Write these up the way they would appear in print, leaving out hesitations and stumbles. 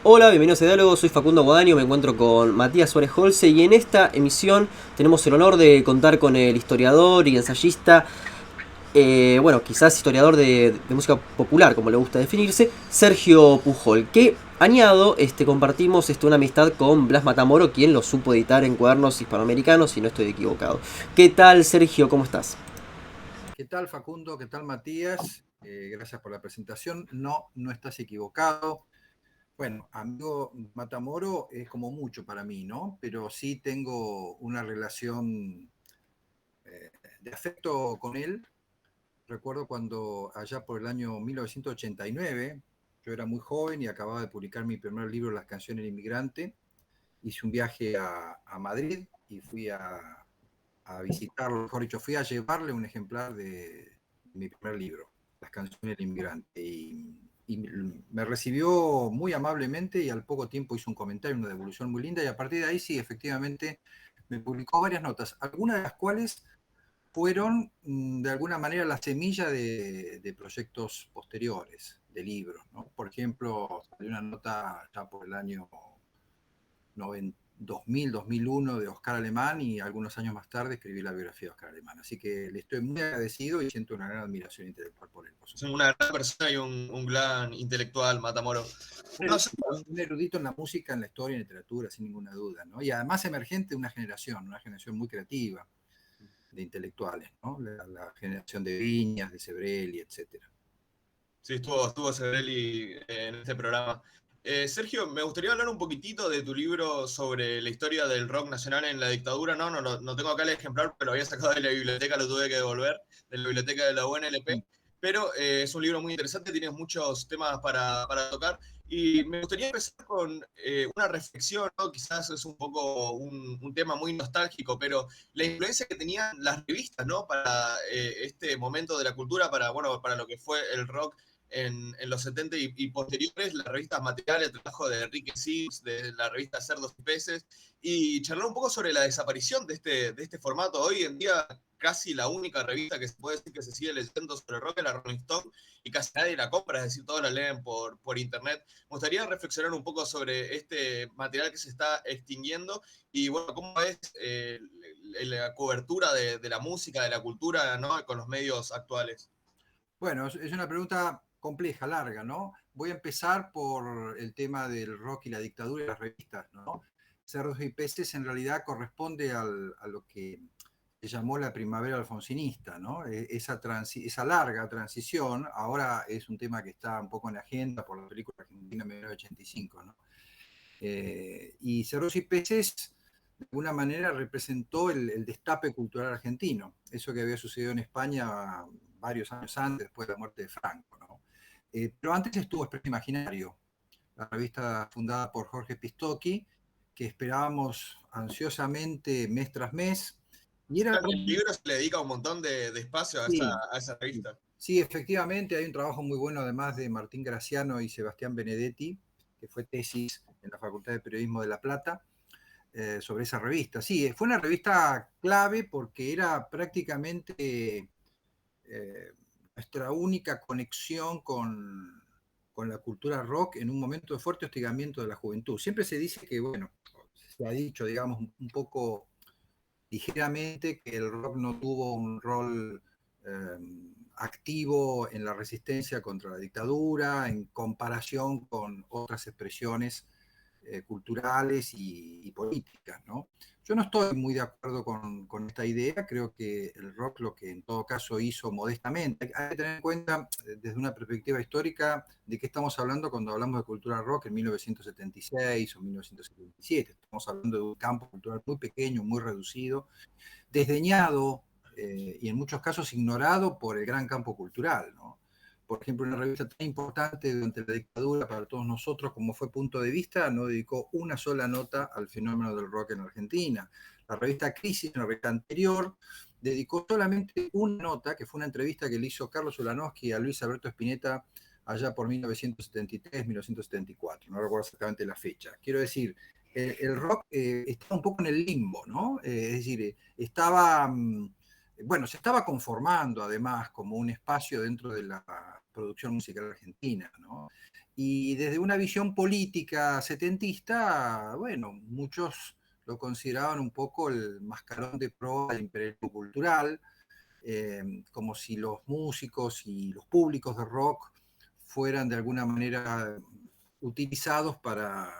Hola, bienvenidos a Diálogo, soy Facundo Guadaño, me encuentro con Matías Suárez Holce y en esta emisión tenemos el honor de contar con el historiador y ensayista, bueno, quizás historiador de música popular, como le gusta definirse, Sergio Pujol, que añado, compartimos una amistad con Blas Matamoro, quien lo supo editar en Cuadernos Hispanoamericanos, si no estoy equivocado. ¿Qué tal, Sergio? ¿Cómo estás? ¿Qué tal, Facundo? ¿Qué tal, Matías? Gracias por la presentación. No, no estás equivocado. Bueno, amigo Matamoro es como mucho para mí, ¿no? Pero sí tengo una relación eh, de afecto con él. Recuerdo cuando allá por el año 1989, yo era muy joven y acababa de publicar mi primer libro, Las canciones del inmigrante. Hice un viaje a Madrid y fui a visitarlo, mejor dicho, fui a llevarle un ejemplar de mi primer libro, Las canciones del inmigrante, y me recibió muy amablemente y al poco tiempo hizo un comentario, una devolución muy linda, y a partir de ahí sí, efectivamente, me publicó varias notas, algunas de las cuales fueron de alguna manera la semilla de proyectos posteriores, de libros, ¿no? Por ejemplo, salió una nota ya por el año 2000, 2001 de Oscar Alemán y algunos años más tarde escribí la biografía de Oscar Alemán. Así que le estoy muy agradecido y siento una gran admiración intelectual por él, por Es supuesto. una gran persona y un gran intelectual, Matamoro. No sé, Un erudito en la música, en la historia y en la literatura, sin ninguna duda, ¿no? Y además emergente de una generación muy creativa de intelectuales, ¿no? La generación de Viñas, de Sebrelli, etcétera. si estuvo Sebrelli en este programa. Sergio, me gustaría hablar un poquitito de tu libro sobre la historia del rock nacional en la dictadura. No tengo acá el ejemplar, pero lo había sacado de la biblioteca, lo tuve que devolver, de la biblioteca de la UNLP. Pero es un libro muy interesante, tienes muchos temas para tocar. Y me gustaría empezar con una reflexión, ¿no? Quizás es un poco un tema muy nostálgico, pero la influencia que tenían las revistas, ¿no? Para este momento de la cultura, para lo que fue el rock en los 70 y posteriores, las revistas Material, el trabajo de Enrique Sims, de la revista Cerdos y Peces, y charlar un poco sobre la desaparición de este formato. Hoy en día, casi la única revista que se puede decir que se sigue leyendo sobre rock es la Rolling Stone, y casi nadie la compra, es decir, todos la leen por internet. Me gustaría reflexionar un poco sobre este material que se está extinguiendo y, bueno, cómo es la cobertura de la música, de la cultura, ¿no? Con los medios actuales. Bueno, es una pregunta compleja, larga, ¿no? Voy a empezar por el tema del rock y la dictadura y las revistas, ¿no? Cerdos y Peces en realidad corresponde a lo que se llamó la primavera alfonsinista, ¿no? Esa larga transición, ahora es un tema que está un poco en la agenda por la película argentina 1985, ¿no? Y Cerdos y Peces, de alguna manera, representó el destape cultural argentino, eso que había sucedido en España varios años antes, después de la muerte de Franco, ¿no? Pero antes estuvo Expreso Imaginario, la revista fundada por Jorge Pistocchi, que esperábamos ansiosamente mes tras mes, y era... En el libro se le dedica un montón de espacio Sí, a esa revista. sí, efectivamente, hay un trabajo muy bueno además de Martín Graciano y Sebastián Benedetti, que fue tesis en la Facultad de Periodismo de La Plata, sobre esa revista. Sí, fue una revista clave porque era prácticamente nuestra única conexión con la cultura rock en un momento de fuerte hostigamiento de la juventud. Siempre se dice que, bueno, se ha dicho, digamos, un poco ligeramente que el rock no tuvo un rol activo en la resistencia contra la dictadura en comparación con otras expresiones culturales y políticas, ¿no? Yo no estoy muy de acuerdo con esta idea, creo que el rock lo que en todo caso hizo modestamente, hay que tener en cuenta desde una perspectiva histórica de qué estamos hablando cuando hablamos de cultura rock en 1976 o 1977, estamos hablando de un campo cultural muy pequeño, muy reducido, desdeñado y en muchos casos ignorado por el gran campo cultural, ¿no? Por ejemplo, una revista tan importante durante la dictadura para todos nosotros como fue Punto de Vista no dedicó una sola nota al fenómeno del rock en Argentina. La revista Crisis, una revista anterior, dedicó solamente una nota, que fue una entrevista que le hizo Carlos Ulanowski a Luis Alberto Spinetta allá por 1973, 1974, no recuerdo exactamente la fecha. Quiero decir, el rock estaba un poco en el limbo, ¿no? Es decir, estaba, bueno, se estaba conformando además como un espacio dentro de la producción musical argentina, ¿no? Y desde una visión política setentista, bueno, muchos lo consideraban un poco el mascarón de proa del imperialismo cultural, como si los músicos y los públicos de rock fueran de alguna manera utilizados para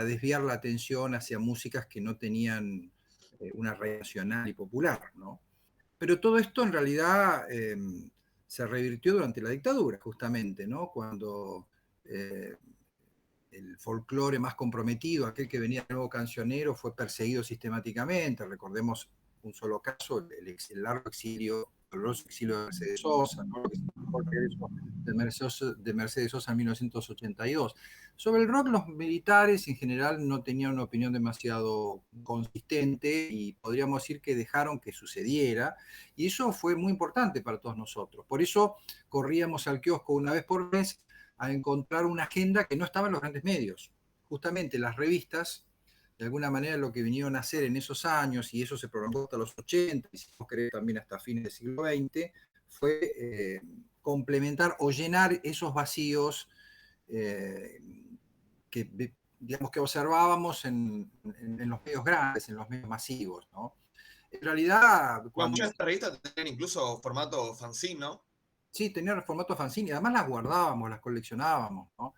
desviar la atención hacia músicas que no tenían una red nacional y popular, ¿no? Pero todo esto en realidad se revirtió durante la dictadura, justamente, ¿no? Cuando el folclore más comprometido, aquel que venía de nuevo cancionero, fue perseguido sistemáticamente. Recordemos un solo caso, el largo exilio, el doloroso exilio de Mercedes Sosa, ¿no? De Mercedes Sosa en 1982. Sobre el rock, los militares en general no tenían una opinión demasiado consistente y podríamos decir que dejaron que sucediera, y eso fue muy importante para todos nosotros. Por eso corríamos al kiosco una vez por mes a encontrar una agenda que no estaba en los grandes medios. Justamente las revistas, de alguna manera lo que vinieron a hacer en esos años, y eso se prolongó hasta los 80, y si no querés también hasta fines del siglo XX, fue complementar o llenar esos vacíos que, digamos, que observábamos en los medios grandes, en los medios masivos, ¿no? En realidad, Bueno, muchas de estas revistas tenían incluso formato fanzine, ¿no? Sí, tenía formato fanzine, y además las guardábamos, las coleccionábamos, ¿no?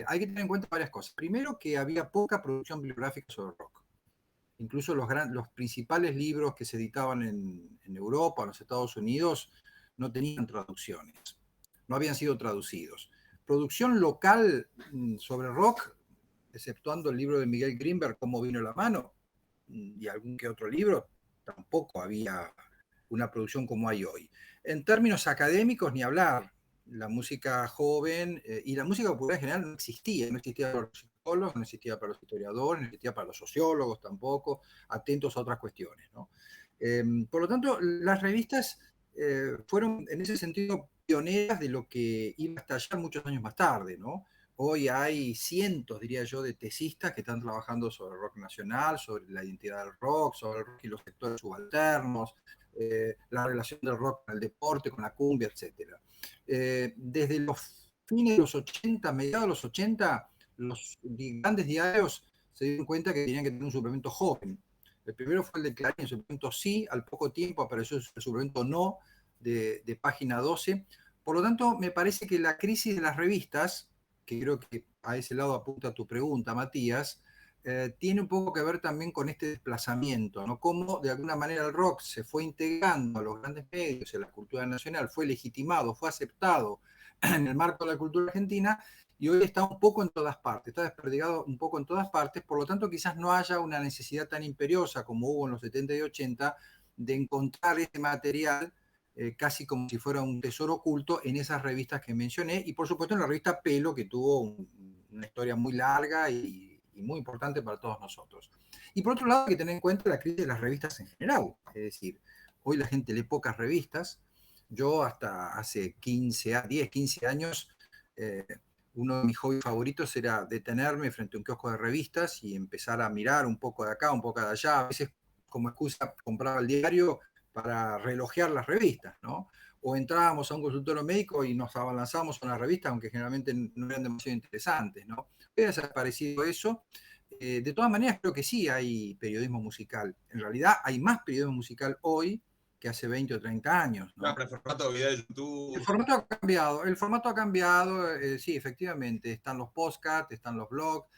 Hay que tener en cuenta varias cosas. Primero, que había poca producción bibliográfica sobre rock. Incluso los principales libros que se editaban en Europa, en los Estados Unidos, no tenían traducciones, no habían sido traducidos. Producción local sobre rock, exceptuando el libro de Miguel Grimberg, Cómo vino la mano, y algún que otro libro, tampoco había una producción como hay hoy. En términos académicos, ni hablar. La música joven y la música popular en general no existía para los psicólogos, no existía para los historiadores, no existía para los sociólogos tampoco, atentos a otras cuestiones, ¿no? Por lo tanto, las revistas fueron en ese sentido pioneras de lo que iba a estallar muchos años más tarde, ¿no? Hoy hay cientos, diría yo, de tesistas que están trabajando sobre el rock nacional, sobre la identidad del rock, sobre el rock y los sectores subalternos, la relación del rock con el deporte, con la cumbia, etc. Desde los fines de los 80, mediados de los 80, los grandes diarios se dieron cuenta que tenían que tener un suplemento joven. El primero fue el de Clarín, el suplemento Sí, al poco tiempo apareció el suplemento No, de página 12. Por lo tanto, me parece que la crisis de las revistas, que creo que a ese lado apunta tu pregunta, Matías, tiene un poco que ver también con este desplazamiento, ¿no? Cómo de alguna manera el rock se fue integrando a los grandes medios, a la cultura nacional, fue legitimado, fue aceptado en el marco de la cultura argentina, y hoy está un poco en todas partes, está desperdigado un poco en todas partes. Por lo tanto quizás no haya una necesidad tan imperiosa como hubo en los 70 y 80 de encontrar ese material casi como si fuera un tesoro oculto en esas revistas que mencioné, y por supuesto en la revista Pelo, que tuvo una historia muy larga y muy importante para todos nosotros. Y por otro lado hay que tener en cuenta la crisis de las revistas en general, es decir, hoy la gente lee pocas revistas. Yo hasta hace 10, 15 años, uno de mis hobbies favoritos era detenerme frente a un kiosco de revistas y empezar a mirar un poco de acá, un poco de allá. A veces como excusa compraba el diario para relojear las revistas, ¿no? O entrábamos a un consultorio médico y nos abalanzábamos con las revistas, aunque generalmente no eran demasiado interesantes, ¿no? Ha desaparecido eso. De todas maneras, creo que sí hay periodismo musical. En realidad hay más periodismo musical hoy que hace 20 o 30 años, ¿no? Claro, el formato de video de YouTube. El formato ha cambiado, sí, efectivamente. Están los podcasts, están los blogs,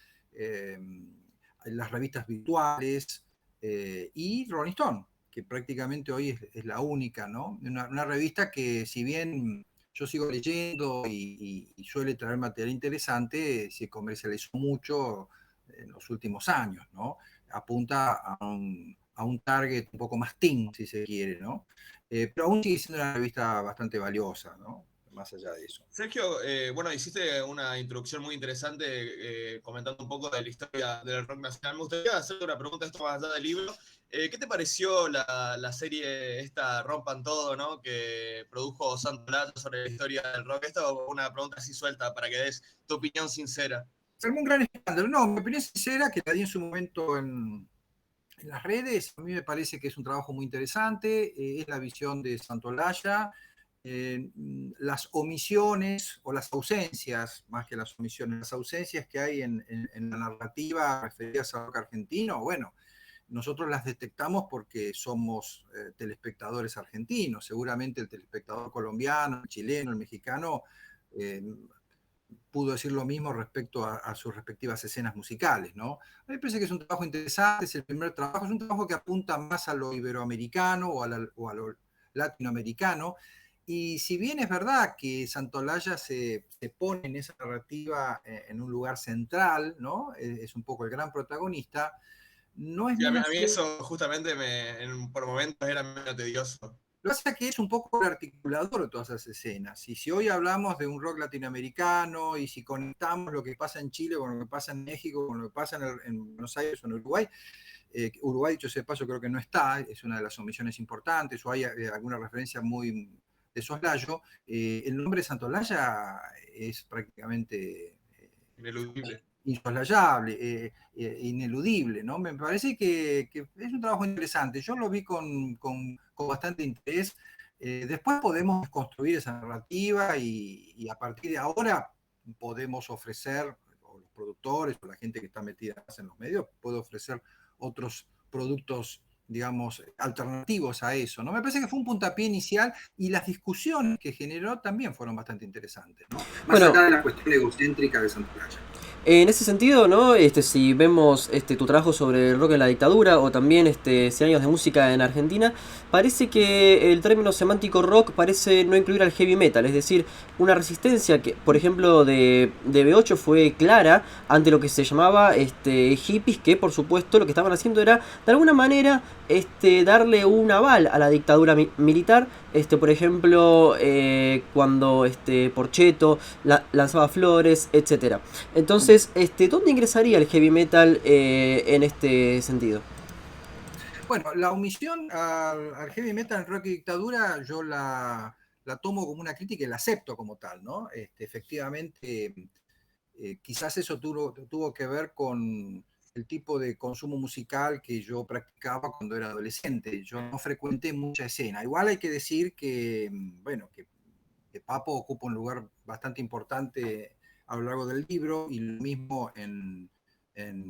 las revistas virtuales y Rolling Stone, que prácticamente hoy es la única, ¿no? Una revista que, si bien yo sigo leyendo y suele traer material interesante, se comercializó mucho en los últimos años, ¿no? Apunta a un target un poco más teen, si se quiere, ¿no? Pero aún sigue siendo una revista bastante valiosa, ¿no? Más allá de eso. Sergio, bueno, hiciste una introducción muy interesante comentando un poco de la historia del rock nacional. Me gustaría hacer una pregunta, esto más allá del libro. ¿Qué te pareció la serie esta Rompan Todo, ¿no? Que produjo Santolaya sobre la historia del rock? Esta es una pregunta así suelta para que des tu opinión sincera. Se armó un gran escándalo. No, mi opinión sincera, que la di en su momento en las redes, a mí me parece que es un trabajo muy interesante, es la visión de Santolaya, las omisiones o las ausencias, más que las omisiones, las ausencias que hay en la narrativa referidas al rock argentino, bueno, nosotros las detectamos porque somos telespectadores argentinos. Seguramente el telespectador colombiano, el chileno, el mexicano eh, pudo decir lo mismo respecto a sus respectivas escenas musicales, ¿no? A mí me parece que es un trabajo interesante, es el primer trabajo, es un trabajo que apunta más a lo iberoamericano o a lo latinoamericano. Y si bien es verdad que Santolaya se pone en esa narrativa en un lugar central, ¿no? Es un poco el gran protagonista, no es Sí, a menos mí cierto. eso justamente por momentos era medio tedioso. Lo que pasa es que es un poco el articulador de todas esas escenas. Y si hoy hablamos de un rock latinoamericano y si conectamos lo que pasa en Chile con lo que pasa en México, con lo que pasa en Buenos Aires o en Uruguay, Uruguay, dicho sea de paso, creo que no está, es una de las omisiones importantes, o hay alguna referencia muy de soslayo, el nombre de Santolaya es prácticamente Ineludible. insoslayable, ineludible, ¿no? Me parece que es un trabajo interesante. Yo lo vi con bastante interés. Después podemos construir esa narrativa y a partir de ahora podemos ofrecer, o los productores o la gente que está metida en los medios, puede ofrecer otros productos, digamos, alternativos a eso, ¿no? Me parece que fue un puntapié inicial y las discusiones que generó también fueron bastante interesantes, ¿no? Más Bueno, allá de la cuestión egocéntrica de Santolaya. en ese sentido, ¿no? Si vemos tu trabajo sobre el rock en la dictadura o también 100 años de música en Argentina, parece que el término semántico rock parece no incluir al heavy metal, es decir, una resistencia que, por ejemplo, de B8 fue clara ante lo que se llamaba hippies, que por supuesto lo que estaban haciendo era de alguna manera darle un aval a la dictadura militar. Por ejemplo, cuando Porcheto lanzaba flores, etcétera. Entonces, ¿dónde ingresaría el heavy metal en este sentido? Bueno, la omisión al heavy metal en rock y dictadura yo la tomo como una crítica y la acepto como tal, ¿no? Efectivamente, quizás eso tuvo que ver con el tipo de consumo musical que yo practicaba cuando era adolescente. Yo no frecuenté mucha escena. Igual hay que decir que, bueno, que Papo ocupa un lugar bastante importante a lo largo del libro y lo mismo en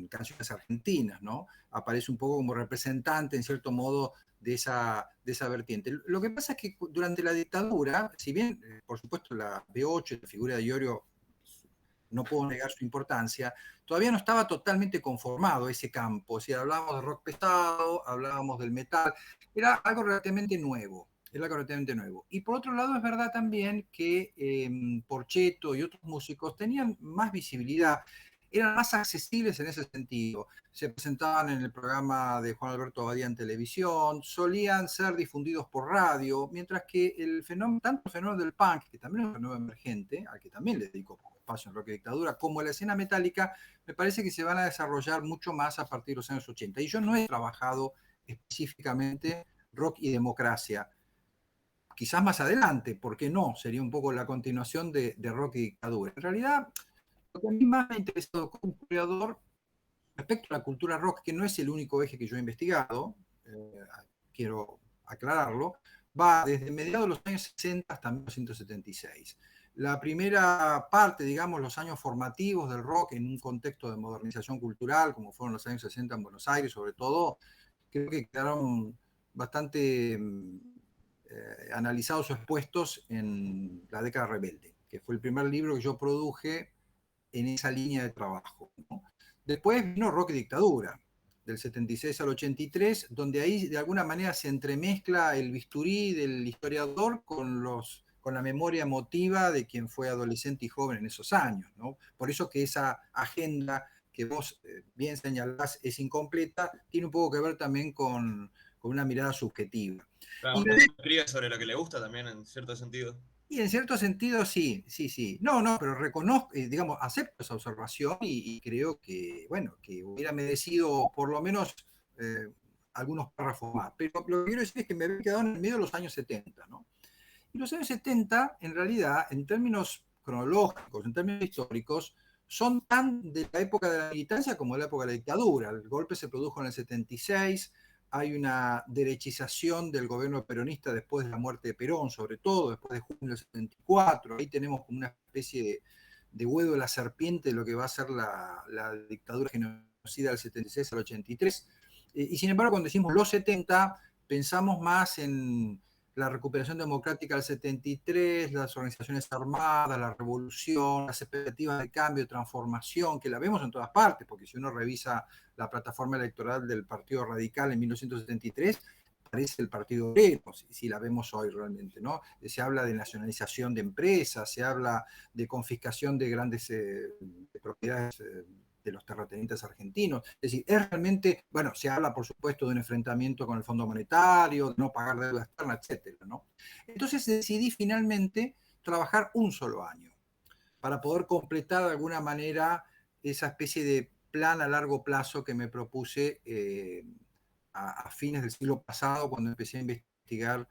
canciones argentinas, ¿no? Aparece un poco como representante, en cierto modo, de esa vertiente. Lo que pasa es que durante la dictadura, si bien, por supuesto, la B8, la figura de Iorio, no puedo negar su importancia, todavía no estaba totalmente conformado ese campo. O sea, hablábamos de rock pesado, hablábamos del metal, era algo relativamente nuevo. Era algo relativamente nuevo. Y por otro lado, es verdad también que Porcheto y otros músicos tenían más visibilidad, eran más accesibles en ese sentido. Se presentaban en el programa de Juan Alberto Abadía en televisión, solían ser difundidos por radio, mientras que el fenómeno, tanto el fenómeno del punk, que también es un fenómeno emergente, al que también le dedico espacio en Rock y Dictadura, como la escena metálica, me parece que se van a desarrollar mucho más a partir de los años 80. Y yo no he trabajado específicamente rock y democracia. Quizás más adelante, ¿por qué no? Sería un poco la continuación de Rock y Dictadura. En realidad, lo que a mí más me ha interesado como historiador respecto a la cultura rock, que no es el único eje que yo he investigado, quiero aclararlo, va desde mediados de los años 60 hasta 1976. La primera parte, digamos, los años formativos del rock en un contexto de modernización cultural, como fueron los años 60 en Buenos Aires, sobre todo, creo que quedaron bastante analizados o expuestos en La década rebelde, que fue el primer libro que yo produje en esa línea de trabajo, ¿no? Después vino Rock y Dictadura, del 76 al 83, donde ahí de alguna manera se entremezcla el bisturí del historiador con la memoria emotiva de quien fue adolescente y joven en esos años, ¿no? Por eso que esa agenda que vos bien señalás es incompleta, tiene un poco que ver también con una mirada subjetiva. Claro, Y uno escribe sobre lo que le gusta también, en cierto sentido. Y en cierto sentido, sí, sí, sí. No, no, pero reconozco, digamos, acepto esa observación y creo que, bueno, que hubiera merecido por lo menos eh, algunos párrafos más. Pero lo que quiero decir es que me había quedado en el medio de los años 70, ¿no? Y los años 70, en realidad, en términos cronológicos, en términos históricos, son tan de la época de la militancia como de la época de la dictadura. El golpe se produjo en el 76, hay una derechización del gobierno peronista después de la muerte de Perón, sobre todo después de junio del 74. Ahí tenemos como una especie de huevo de la serpiente de lo que va a ser la dictadura genocida del 76 al 83. Y sin embargo, cuando decimos los 70, pensamos más en la recuperación democrática del 73, las organizaciones armadas, la revolución, las expectativas de cambio, de transformación, que la vemos en todas partes, porque si uno revisa la plataforma electoral del Partido Radical en 1973, parece el Partido Obrero, si la vemos hoy realmente, ¿no? Se habla de nacionalización de empresas, se habla de confiscación de grandes de propiedades de los terratenientes argentinos. Es decir, es realmente, bueno, se habla por supuesto de un enfrentamiento con el Fondo Monetario, de no pagar deuda externa, etcétera, ¿no? Entonces decidí finalmente trabajar un solo año para poder completar de alguna manera esa especie de plan a largo plazo que me propuse a fines del siglo pasado cuando empecé a investigar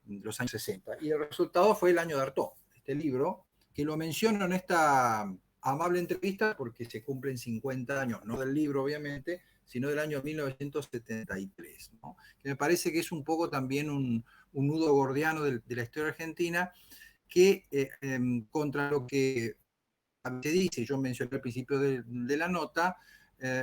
los años 60. Y el resultado fue El año de Artaud, este libro, que lo menciono en esta amable entrevista porque se cumplen 50 años, no del libro obviamente, sino del año 1973, ¿no? Que me parece que es un poco también un nudo gordiano de la historia argentina que contra lo que se dice, yo mencioné al principio de la nota,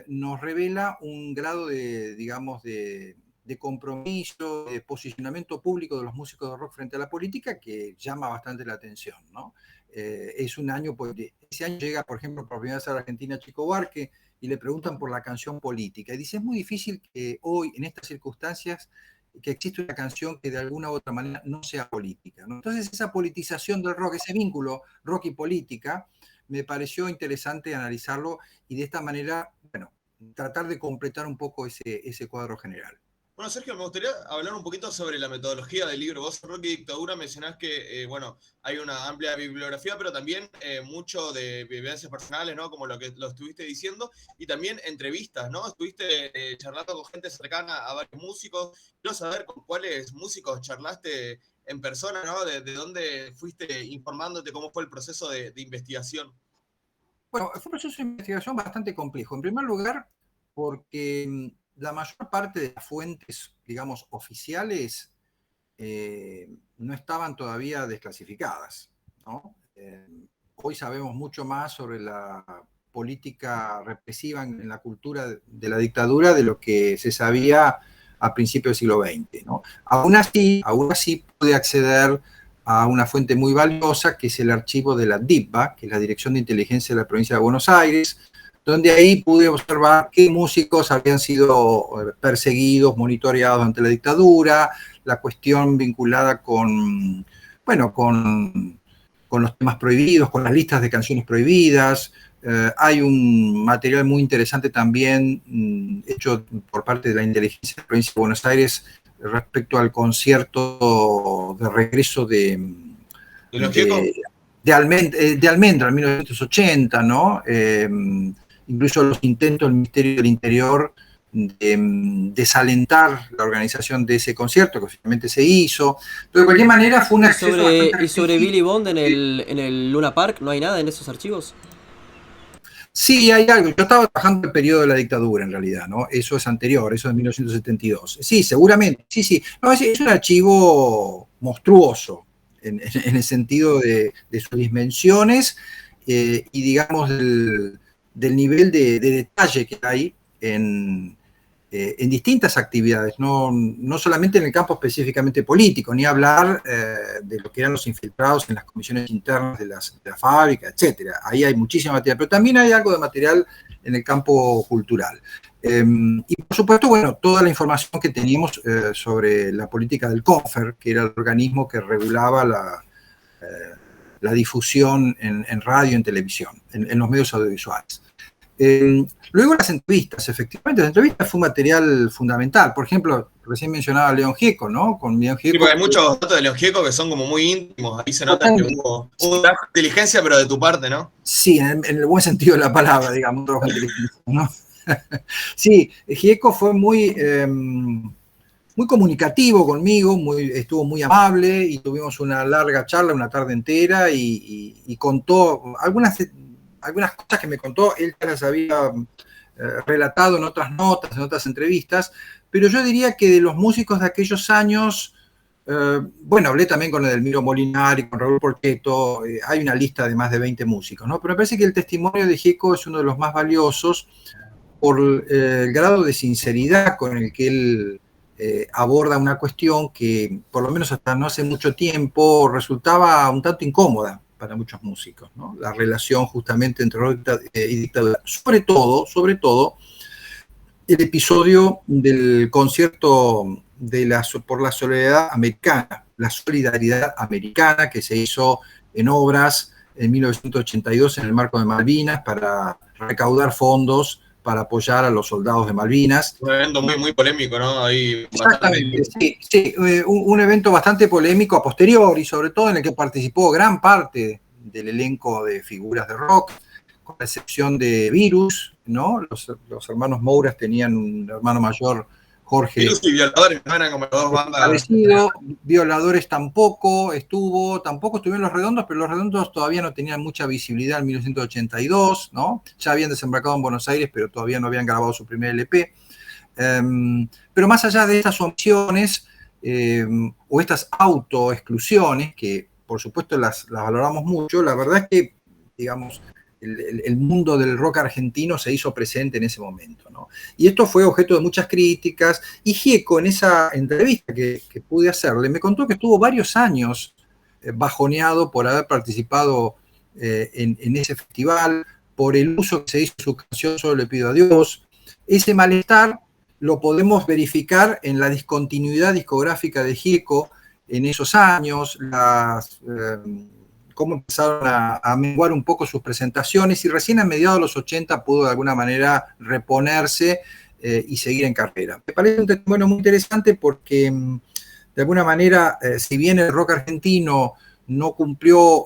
nos revela un grado de, digamos, de compromiso, de posicionamiento público de los músicos de rock frente a la política que llama bastante la atención, ¿no? Es un año, pues, ese año llega, por ejemplo, por primera vez a la Argentina Chico Buarque y le preguntan por la canción política. Y dice, es muy difícil que hoy, en estas circunstancias, que existe una canción que de alguna u otra manera no sea política, ¿no? Entonces, esa politización del rock, ese vínculo rock y política, me pareció interesante analizarlo y de esta manera, bueno, tratar de completar un poco ese cuadro general. Bueno, Sergio, me gustaría hablar un poquito sobre la metodología del libro. Vos en Rock y Dictadura mencionás que, bueno, hay una amplia bibliografía, pero también mucho de vivencias personales, ¿no? Como lo que lo estuviste diciendo, y también entrevistas, ¿no? Estuviste charlando con gente cercana a varios músicos. Quiero saber con cuáles músicos charlaste en persona, ¿no? De dónde fuiste informándote, cómo fue el proceso de investigación. Bueno, fue un proceso de investigación bastante complejo. En primer lugar, porque la mayor parte de las fuentes, digamos, oficiales no estaban todavía desclasificadas, ¿no? Hoy sabemos mucho más sobre la política represiva en la cultura de la dictadura de lo que se sabía a principios del siglo XX, ¿no? Aún así pude acceder a una fuente muy valiosa, que es el archivo de la DIPBA, que es la Dirección de Inteligencia de la Provincia de Buenos Aires, donde ahí pude observar qué músicos habían sido perseguidos, monitoreados ante la dictadura, la cuestión vinculada con, bueno, con los temas prohibidos, con las listas de canciones prohibidas. Hay un material muy interesante también hecho por parte de la inteligencia de la Provincia de Buenos Aires respecto al concierto de regreso de Almendra en 1980, ¿no? Incluso los intentos del Ministerio del Interior de desalentar la organización de ese concierto, que oficialmente se hizo. Pero de cualquier manera fue un acceso ¿Y sobre Billy Bond en el Luna Park? ¿No hay nada en esos archivos? Sí, hay algo. Yo estaba trabajando en el periodo de la dictadura, en realidad, ¿no? Eso es anterior, eso es de 1972. Sí, seguramente, sí. No, es un archivo monstruoso, en el sentido de sus dimensiones y, digamos, del nivel de detalle que hay en distintas actividades, no solamente en el campo específicamente político, ni hablar de lo que eran los infiltrados en las comisiones internas de la fábrica, etcétera. Ahí hay muchísimo material, pero también hay algo de material en el campo cultural. Y por supuesto, bueno, toda la información que teníamos sobre la política del CONFER, que era el organismo que regulaba la difusión en radio y en televisión, en los medios audiovisuales. Luego las entrevistas, efectivamente, las entrevistas fue un material fundamental. Por ejemplo, recién mencionaba a León Gieco, ¿no? Con León Gieco. Sí, hay muchos datos de León Gieco que son como muy íntimos. Ahí se nota que hubo una inteligencia, pero de tu parte, ¿no? Sí, en el buen sentido de la palabra, digamos, inteligencia, ¿no? Sí, Gieco fue muy comunicativo conmigo, estuvo muy amable y tuvimos una larga charla, una tarde entera y contó algunas cosas que me contó, él ya las había relatado en otras notas, en otras entrevistas, pero yo diría que de los músicos de aquellos años, bueno, hablé también con Edelmiro Molinari, con Raúl Porchetto, hay una lista de más de 20 músicos, ¿no? Pero me parece que el testimonio de Gieco es uno de los más valiosos por el grado de sinceridad con el que él aborda una cuestión que, por lo menos hasta no hace mucho tiempo, resultaba un tanto incómoda para muchos músicos, ¿no? La relación justamente entre rock y dictadura. Sobre todo, el episodio del concierto por la solidaridad americana que se hizo en Obras en 1982 en el marco de Malvinas para recaudar fondos para apoyar a los soldados de Malvinas. Un evento muy, muy polémico, ¿no? Ahí Exactamente, sí, un evento bastante polémico a posteriori, sobre todo en el que participó gran parte del elenco de figuras de rock, con la excepción de Virus, ¿no? Los hermanos Mouras tenían un hermano mayor, Jorge. Virus y Violadores, ¿no? Eran como dos bandas. Parecido, Violadores tampoco estuvieron Los Redondos, pero Los Redondos todavía no tenían mucha visibilidad en 1982, ¿no? Ya habían desembarcado en Buenos Aires, pero todavía no habían grabado su primer LP. Pero más allá de estas opciones o estas autoexclusiones, que por supuesto las valoramos mucho, la verdad es que, digamos, el mundo del rock argentino se hizo presente en ese momento, ¿no? Y esto fue objeto de muchas críticas, y Gieco, en esa entrevista que pude hacerle, me contó que estuvo varios años bajoneado por haber participado en ese festival, por el uso que se hizo de su canción Solo le pido a Dios. Ese malestar lo podemos verificar en la discontinuidad discográfica de Gieco en esos años, cómo empezaron a menguar un poco sus presentaciones, y recién a mediados de los 80 pudo de alguna manera reponerse y seguir en carrera. Me parece un testimonio muy interesante porque, de alguna manera, si bien el rock argentino no cumplió,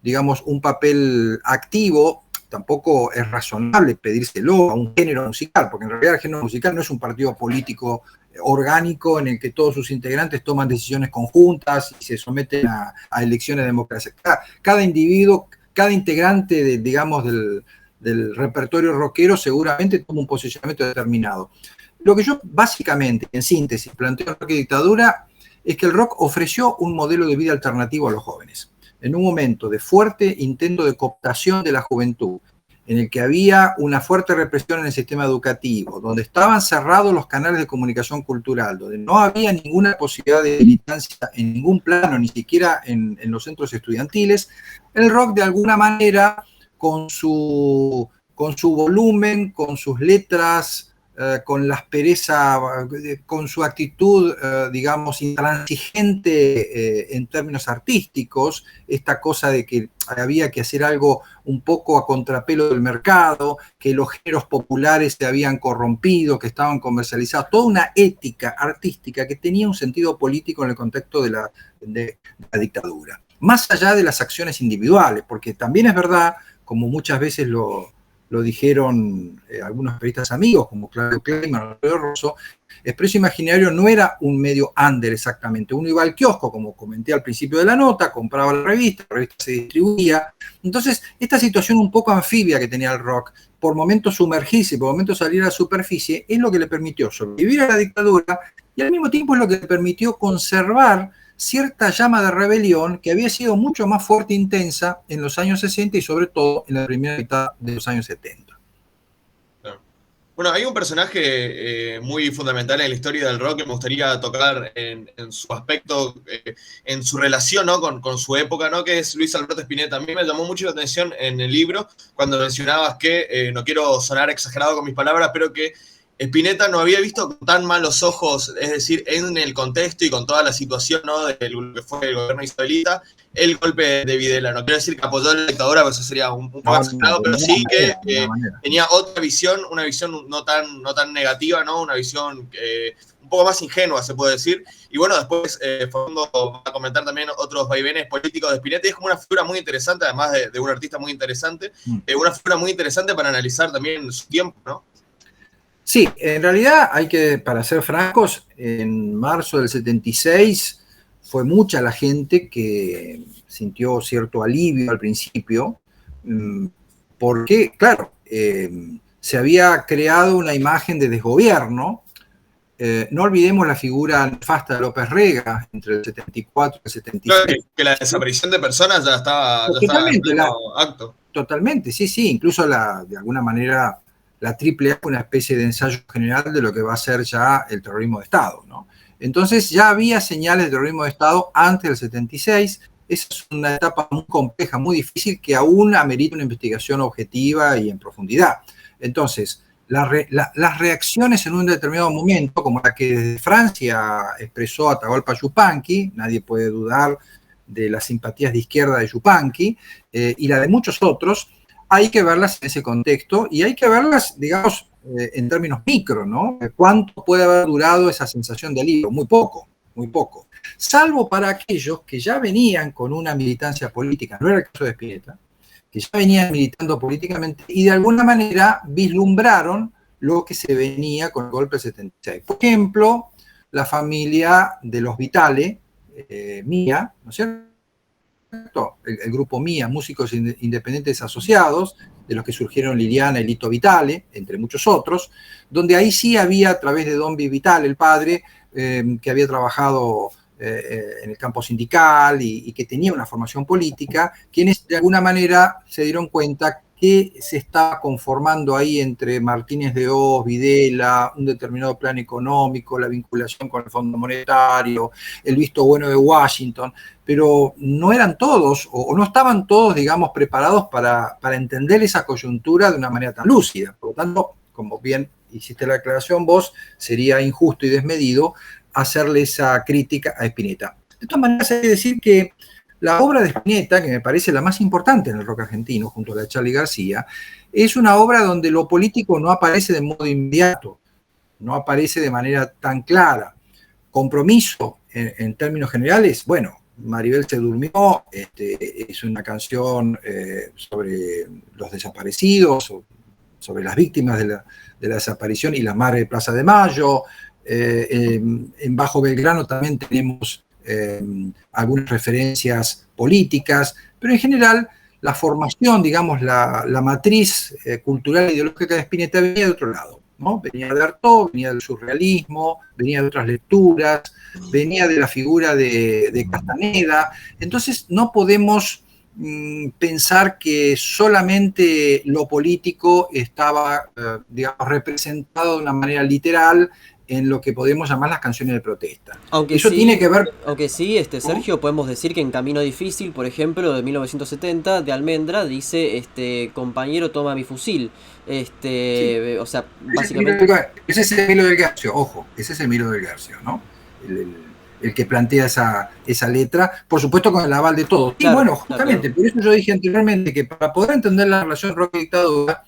digamos, un papel activo, tampoco es razonable pedírselo a un género musical, porque en realidad el género musical no es un partido político orgánico en el que todos sus integrantes toman decisiones conjuntas y se someten a elecciones democráticas. Cada individuo, cada integrante digamos, del repertorio rockero seguramente toma un posicionamiento determinado. Lo que yo básicamente, en síntesis, planteo en Rock y Dictadura es que el rock ofreció un modelo de vida alternativo a los jóvenes. En un momento de fuerte intento de cooptación de la juventud, en el que había una fuerte represión en el sistema educativo, donde estaban cerrados los canales de comunicación cultural, donde no había ninguna posibilidad de militancia en ningún plano, ni siquiera en los centros estudiantiles, el rock de alguna manera, con su volumen, con sus letras, con la aspereza, con su actitud, digamos, intransigente en términos artísticos, esta cosa de que había que hacer algo un poco a contrapelo del mercado, que los géneros populares se habían corrompido, que estaban comercializados, toda una ética artística que tenía un sentido político en el contexto de la dictadura. Más allá de las acciones individuales, porque también es verdad, como muchas veces lo dijeron algunos periodistas amigos, como Claudio Kleiman o Alfredo Rosso, Expreso Imaginario no era un medio under exactamente. Uno iba al kiosco, como comenté al principio de la nota, compraba la revista se distribuía. Entonces, esta situación un poco anfibia que tenía el rock, por momentos sumergirse, por momentos salir a la superficie, es lo que le permitió sobrevivir a la dictadura y al mismo tiempo es lo que le permitió conservar cierta llama de rebelión que había sido mucho más fuerte e intensa en los años 60 y sobre todo en la primera mitad de los años 70. Bueno, hay un personaje muy fundamental en la historia del rock que me gustaría tocar en su aspecto, en su relación, ¿no? con su época, ¿no? Que es Luis Alberto Spinetta. A mí me llamó mucho la atención en el libro cuando mencionabas que, no quiero sonar exagerado con mis palabras, pero que Spinetta no había visto con tan malos ojos, es decir, en el contexto y con toda la situación, ¿no? De lo que fue el gobierno israelita, el golpe de Videla. No quiero decir que apoyó a la dictadura, porque eso sería un poco exagerado, pero sí que tenía otra visión, una visión no tan negativa, ¿no? Una visión un poco más ingenua, se puede decir. Y bueno, después Facundo va a comentar también otros vaivenes políticos de Spinetta, y es como una figura muy interesante, además de un artista muy interesante, una figura muy interesante para analizar también su tiempo, ¿no? Sí, en realidad para ser francos, en marzo del 76 fue mucha la gente que sintió cierto alivio al principio, porque, claro, se había creado una imagen de desgobierno. No olvidemos la figura nefasta de López Rega entre el 74 y el 76. Claro que la desaparición de personas ya estaba en pleno acto. Totalmente, sí, sí. Incluso de alguna manera la AAA fue una especie de ensayo general de lo que va a ser ya el terrorismo de Estado, ¿no? Entonces ya había señales de terrorismo de Estado antes del 76. Esa es una etapa muy compleja, muy difícil, que aún amerita una investigación objetiva y en profundidad. Entonces, las reacciones en un determinado momento, como la que desde Francia expresó Atahualpa Yupanqui, nadie puede dudar de las simpatías de izquierda de Yupanqui, y la de muchos otros, hay que verlas en ese contexto y hay que verlas, digamos, en términos micro, ¿no? ¿Cuánto puede haber durado esa sensación de alivio? Muy poco, muy poco. Salvo para aquellos que ya venían con una militancia política, no era el caso de Spinetta, que ya venían militando políticamente y de alguna manera vislumbraron lo que se venía con el golpe del 76. Por ejemplo, la familia de los Vitale, MIA, ¿no es cierto? El grupo MIA, Músicos Independientes Asociados, de los que surgieron Liliana y Lito Vitale, entre muchos otros, donde ahí sí había, a través de Don Vitale, el padre, que había trabajado en el campo sindical y que tenía una formación política, quienes de alguna manera se dieron cuenta que se estaba conformando ahí entre Martínez de Hoz, Videla, un determinado plan económico, la vinculación con el Fondo Monetario, el visto bueno de Washington, pero no eran todos, o no estaban todos, digamos, preparados para entender esa coyuntura de una manera tan lúcida. Por lo tanto, como bien hiciste la aclaración vos, sería injusto y desmedido hacerle esa crítica a Spinetta. De todas maneras, hay que decir que la obra de Spinetta, que me parece la más importante en el rock argentino, junto a la de Charly García, es una obra donde lo político no aparece de modo inmediato, no aparece de manera tan clara. Compromiso, en términos generales, bueno, Maribel se durmió, es una canción sobre los desaparecidos, sobre las víctimas de la desaparición y la madre de Plaza de Mayo. En Bajo Belgrano también tenemos algunas referencias políticas, pero en general la formación, digamos, la matriz cultural e ideológica de Spinetta venía de otro lado, ¿no? Venía de Artaud, venía del surrealismo, venía de otras lecturas, venía de la figura de Castaneda. Entonces no podemos pensar que solamente lo político estaba, digamos, representado de una manera literal en lo que podemos llamar las canciones de protesta. Aunque eso sí, tiene que ver... Aunque sí, Sergio, podemos decir que en Camino Difícil, por ejemplo, de 1970, de Almendra, dice, compañero, toma mi fusil. Sí. O sea, básicamente... Ese es Emilio del Guercio, ojo, ese es Emilio del Guercio, ¿no? El que plantea esa letra, por supuesto con el aval de todos. Claro, y bueno, justamente, claro. Por eso yo dije anteriormente que para poder entender la relación rock y dictadura,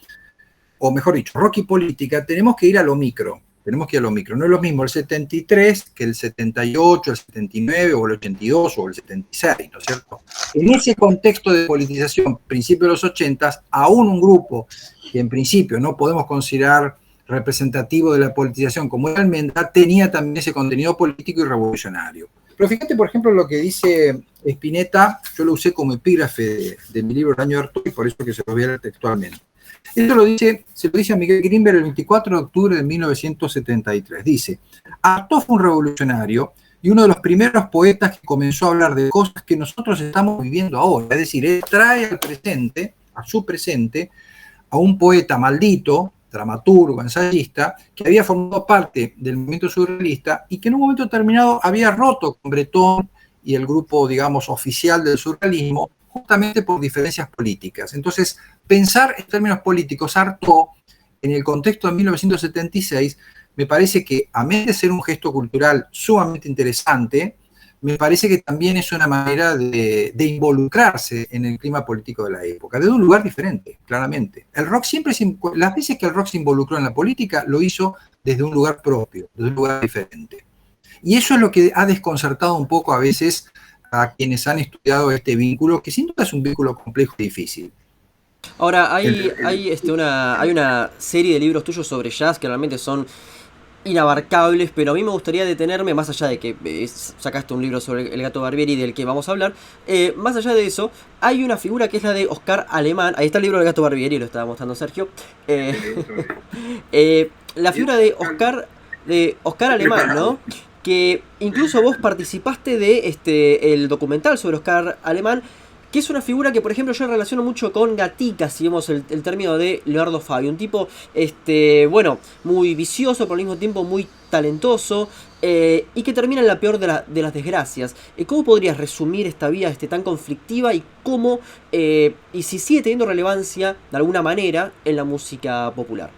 o mejor dicho, rock y política, tenemos que ir a lo micro. Tenemos que ir a lo micro. No es lo mismo el 73 que el 78, el 79 o el 82 o el 76, ¿no es cierto? En ese contexto de politización, principio de los 80, aún un grupo que en principio no podemos considerar representativo de la politización como era Almendra, tenía también ese contenido político y revolucionario. Pero fíjate, por ejemplo, lo que dice Spinetta, yo lo usé como epígrafe de mi libro El año de Artaud y por eso que se lo voy a leer textualmente. Esto se lo dice a Miguel Grimberg el 24 de octubre de 1973. Dice, Artaud fue un revolucionario y uno de los primeros poetas que comenzó a hablar de cosas que nosotros estamos viviendo ahora. Es decir, él trae al presente, a su presente, a un poeta maldito, dramaturgo, ensayista, que había formado parte del movimiento surrealista y que en un momento determinado había roto con Breton y el grupo, digamos, oficial del surrealismo, justamente por diferencias políticas. Entonces, pensar en términos políticos Artaud en el contexto de 1976 me parece que, a menos de ser un gesto cultural sumamente interesante, me parece que también es una manera de involucrarse en el clima político de la época, desde un lugar diferente, claramente. El rock siempre, las veces que el rock se involucró en la política, lo hizo desde un lugar propio, desde un lugar diferente. Y eso es lo que ha desconcertado un poco a veces a quienes han estudiado este vínculo, que sin duda es un vínculo complejo y difícil. Ahora, hay una serie de libros tuyos sobre jazz que realmente son inabarcables, pero a mí me gustaría detenerme, más allá de que sacaste un libro sobre el gato Barbieri del que vamos a hablar, más allá de eso, hay una figura que es la de Oscar Alemán, ahí está el libro del gato Barbieri, lo estaba mostrando Sergio, la figura de Oscar Alemán, ¿no? Que incluso vos participaste de el documental sobre Oscar Alemán, que es una figura que, por ejemplo, yo relaciono mucho con Gatica, si vemos el término de Leonardo Fabio. Un tipo, bueno, muy vicioso, pero al mismo tiempo muy talentoso, y que termina en la peor de las desgracias. ¿Cómo podrías resumir esta vida tan conflictiva y cómo, y si sigue teniendo relevancia, de alguna manera, en la música popular?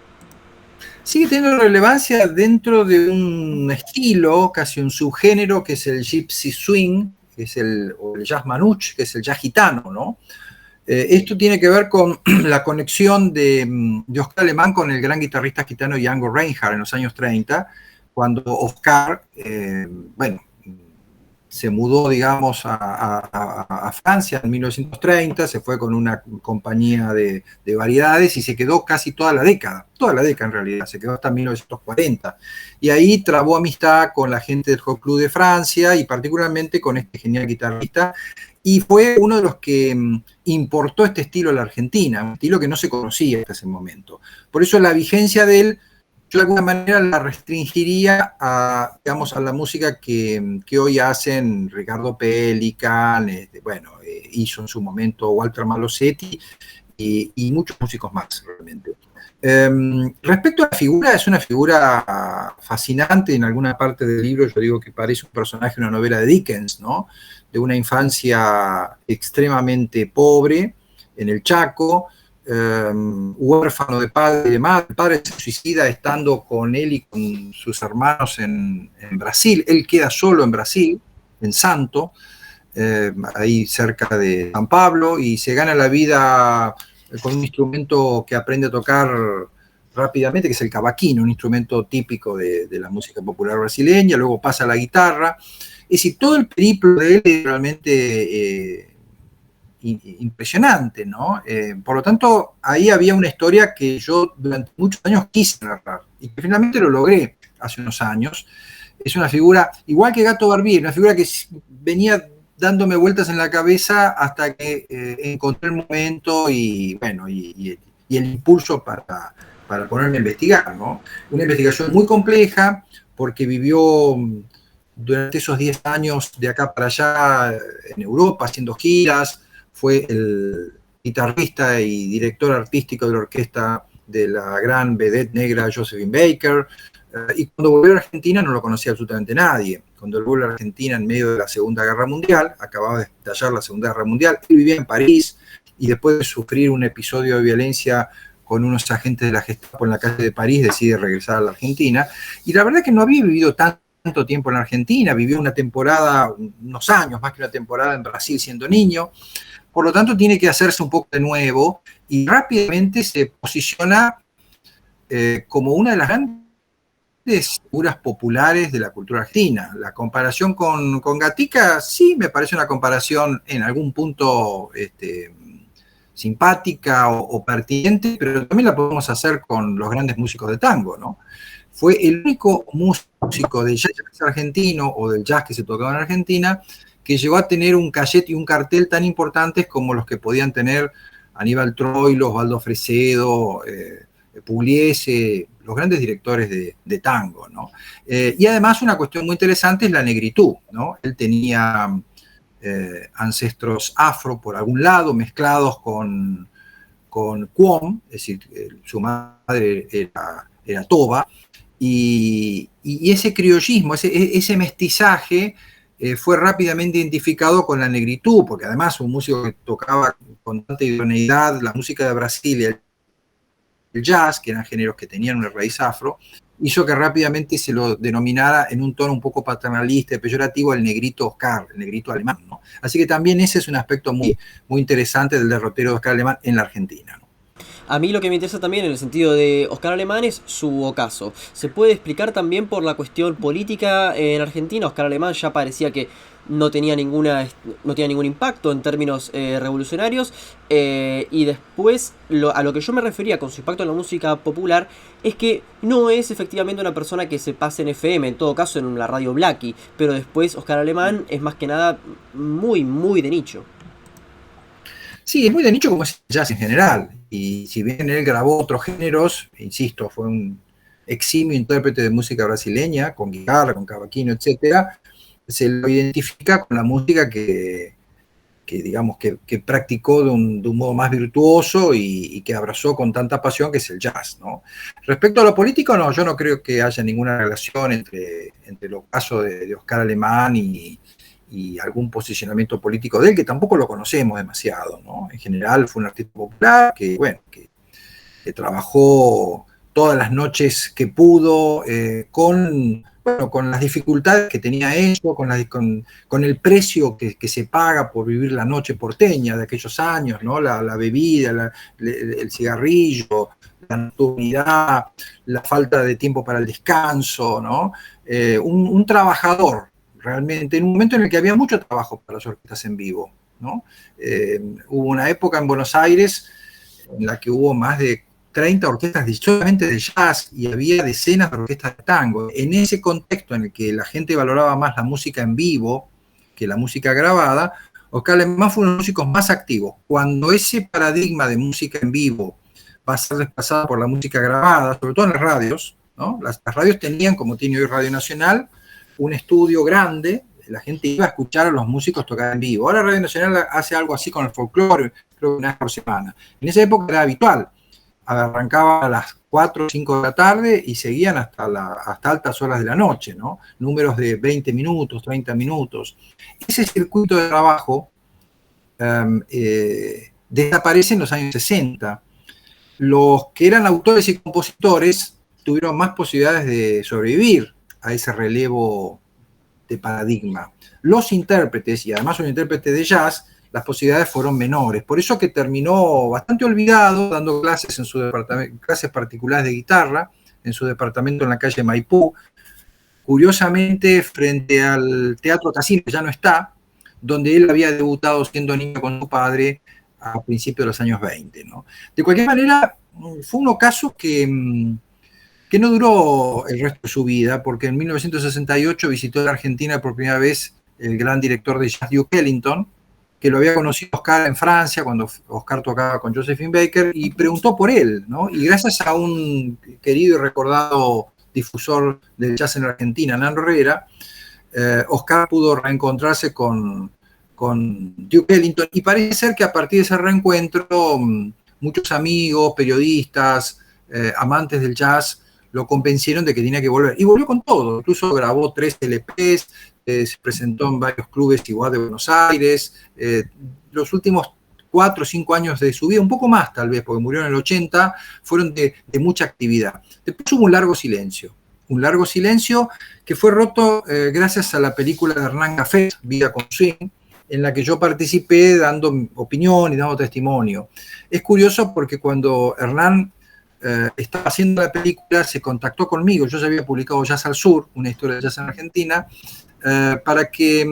Sigue teniendo relevancia dentro de un estilo, casi un subgénero, que es el gypsy swing, que es o el jazz manouche, que es el jazz gitano, ¿no? Esto tiene que ver con la conexión de Oscar Alemán con el gran guitarrista gitano Django Reinhardt en los años 30, cuando Oscar, bueno, se mudó, digamos, a Francia en 1930, se fue con una compañía de variedades y se quedó casi toda la década en realidad, se quedó hasta 1940. Y ahí trabó amistad con la gente del Hot Club de Francia y particularmente con este genial guitarrista, y fue uno de los que importó este estilo a la Argentina, un estilo que no se conocía hasta ese momento. Por eso la vigencia de él, yo de alguna manera la restringiría a, digamos, a la música que hoy hacen Ricardo Pelican, bueno, hizo en su momento Walter Malosetti y muchos músicos más, realmente. Respecto a la figura, es una figura fascinante. En alguna parte del libro yo digo que parece un personaje de una novela de Dickens, ¿no? De una infancia extremadamente pobre en el Chaco, huérfano de padre y de madre. El padre se suicida estando con él y con sus hermanos en Brasil. Él queda solo en Brasil, en Santo, ahí cerca de San Pablo, y se gana la vida con un instrumento que aprende a tocar rápidamente, que es el cavaquinho, un instrumento típico de la música popular brasileña. Luego pasa a la guitarra. Es decir, todo el periplo de él es realmente impresionante, ¿no? Por lo tanto, ahí había una historia que yo durante muchos años quise narrar y que finalmente lo logré hace unos años. Es una figura, igual que Gato Barbieri, una figura que venía dándome vueltas en la cabeza hasta que encontré el momento y, bueno, y el impulso para ponerme a investigar, ¿no? Una investigación muy compleja porque vivió durante esos 10 años de acá para allá en Europa haciendo giras. Fue el guitarrista y director artístico de la orquesta de la gran vedette negra Josephine Baker, y cuando volvió a Argentina no lo conocía absolutamente nadie. Cuando volvió a Argentina en medio de la Segunda Guerra Mundial, acababa de estallar la Segunda Guerra Mundial, él vivía en París, y después de sufrir un episodio de violencia con unos agentes de la Gestapo en la calle de París, decide regresar a la Argentina, y la verdad es que no había vivido tanto tiempo en la Argentina, vivió una temporada, unos años, más que una temporada en Brasil siendo niño. Por lo tanto, tiene que hacerse un poco de nuevo y rápidamente se posiciona como una de las grandes figuras populares de la cultura argentina. La comparación con Gatica, sí, me parece una comparación en algún punto simpática o pertinente, pero también la podemos hacer con los grandes músicos de tango, ¿no? Fue el único músico de jazz argentino o del jazz que se tocaba en Argentina que llegó a tener un cachet y un cartel tan importantes como los que podían tener Aníbal Troilo, Osvaldo Fresedo, Pugliese, los grandes directores de tango, ¿no? Y además una cuestión muy interesante es la negritud, ¿no? Él tenía ancestros afro por algún lado, mezclados con Cuom, es decir, su madre era toba, y ese criollismo, ese mestizaje, fue rápidamente identificado con la negritud, porque además un músico que tocaba con tanta idoneidad la música de Brasil y el jazz, que eran géneros que tenían una raíz afro, hizo que rápidamente se lo denominara en un tono un poco paternalista y peyorativo el negrito Oscar, el negrito alemán, ¿no? Así que también ese es un aspecto muy, muy interesante del derrotero de Oscar Alemán en la Argentina, ¿no? A mí lo que me interesa también en el sentido de Oscar Alemán es su ocaso. ¿Se puede explicar también por la cuestión política en Argentina? Oscar Alemán ya parecía que no tenía ningún impacto en términos revolucionarios, y después a lo que yo me refería con su impacto en la música popular es que no es efectivamente una persona que se pase en FM, en todo caso en la radio Blackie, pero después Oscar Alemán es más que nada muy, muy de nicho. Sí, es muy de nicho como es el jazz en general. Y si bien él grabó otros géneros, insisto, fue un eximio intérprete de música brasileña, con guitarra, con cavaquinho, etcétera, se lo identifica con la música digamos, que practicó de un modo más virtuoso y que abrazó con tanta pasión, que es el jazz, ¿no? Respecto a lo político, no, yo no creo que haya ninguna relación entre el ocaso de Oscar Alemán y algún posicionamiento político de él, que tampoco lo conocemos demasiado, ¿no? En general fue un artista popular que, bueno, que trabajó todas las noches que pudo, con las dificultades que tenía eso, con el precio que se paga por vivir la noche porteña de aquellos años, ¿no? La bebida, el cigarrillo, la nocturnidad, la falta de tiempo para el descanso, ¿no? Un trabajador, realmente, en un momento en el que había mucho trabajo para las orquestas en vivo, ¿no? Hubo una época en Buenos Aires en la que hubo más de 30 orquestas solamente de jazz y había decenas de orquestas de tango. En ese contexto en el que la gente valoraba más la música en vivo que la música grabada, Oscar Alemán fue uno de los músicos más activos. Cuando ese paradigma de música en vivo va a ser desplazado por la música grabada, sobre todo en las radios, ¿no? Las radios tenían, como tiene hoy Radio Nacional, un estudio grande, la gente iba a escuchar a los músicos tocar en vivo. Ahora Radio Nacional hace algo así con el folclore, creo que una vez por semana. En esa época era habitual. Arrancaba a las 4 o 5 de la tarde y seguían hasta altas horas de la noche, ¿no? Números de 20 minutos, 30 minutos. Ese circuito de trabajo desaparece en los años 60. Los que eran autores y compositores tuvieron más posibilidades de sobrevivir a ese relevo de paradigma. Los intérpretes, y además un intérprete de jazz, las posibilidades fueron menores. Por eso que terminó bastante olvidado, dando clases en su departamento, clases particulares de guitarra, en su departamento en la calle Maipú, curiosamente frente al Teatro Casino, que ya no está, donde él había debutado siendo niño con su padre a principios de los años 20, ¿no? De cualquier manera, fue un ocaso que no duró el resto de su vida, porque en 1968 visitó la Argentina por primera vez el gran director de jazz Duke Ellington, que lo había conocido Oscar en Francia, cuando Oscar tocaba con Josephine Baker, y preguntó por él, ¿no? Y gracias a un querido y recordado difusor del jazz en la Argentina, Nan Herrera, Oscar pudo reencontrarse con Duke Ellington, y parece ser que a partir de ese reencuentro, muchos amigos, periodistas, amantes del jazz, lo convencieron de que tenía que volver. Y volvió con todo, incluso grabó 3 LPs, se presentó en varios clubes igual de Buenos Aires. Los últimos 4 o 5 años de su vida, un poco más tal vez, porque murió en el 80, fueron de mucha actividad. Después hubo un largo silencio que fue roto gracias a la película de Hernán Cafés, Vida con Swing, en la que yo participé dando opinión y dando testimonio. Es curioso porque cuando Hernán estaba haciendo la película, se contactó conmigo. Yo ya había publicado Jazz al Sur, una historia de jazz en Argentina, para que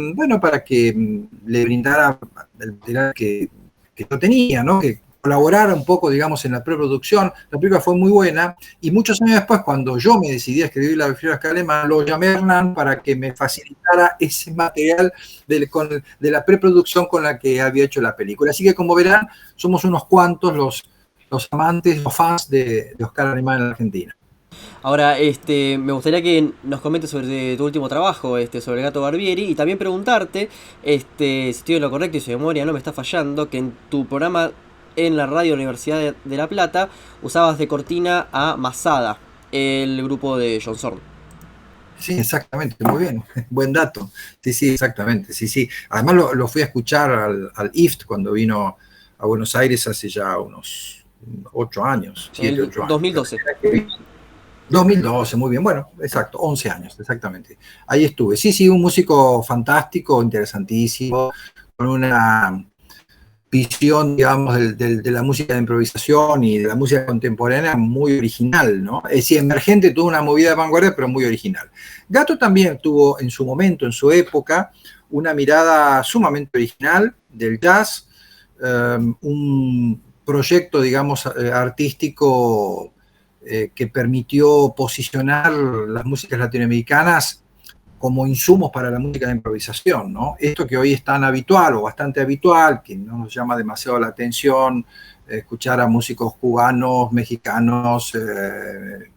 le brindara el material que yo tenía, ¿no? Que colaborara un poco, digamos, en la preproducción. La película fue muy buena, y muchos años después, cuando yo me decidí a escribir La Biografía de Oscar Alemán, lo llamé a Hernán para que me facilitara ese material de la preproducción con la que había hecho la película. Así que, como verán, somos unos cuantos los amantes, los fans de Oscar Alemán en la Argentina. Ahora, me gustaría que nos comentes sobre tu último trabajo, sobre el Gato Barbieri, y también preguntarte, si estoy en lo correcto y su memoria no me está fallando, que en tu programa en la radio Universidad de La Plata usabas de cortina a Masada, el grupo de John Zorn. Sí, exactamente, muy bien, buen dato. Sí, exactamente, sí. Además lo fui a escuchar al IFT cuando vino a Buenos Aires hace ya unos 8 años, 7, 8 años. 2012. 2012, muy bien, bueno, exacto, 11 años, exactamente. Ahí estuve. Sí, un músico fantástico, interesantísimo, con una visión, digamos, de la música de improvisación y de la música contemporánea muy original, ¿no? Es decir, Emergente tuvo una movida de vanguardia, pero muy original. Gatto también tuvo en su momento, en su época, una mirada sumamente original del jazz, un proyecto, digamos, artístico que permitió posicionar las músicas latinoamericanas como insumos para la música de improvisación, ¿no? Esto que hoy es tan habitual o bastante habitual, que no nos llama demasiado la atención, escuchar a músicos cubanos, mexicanos,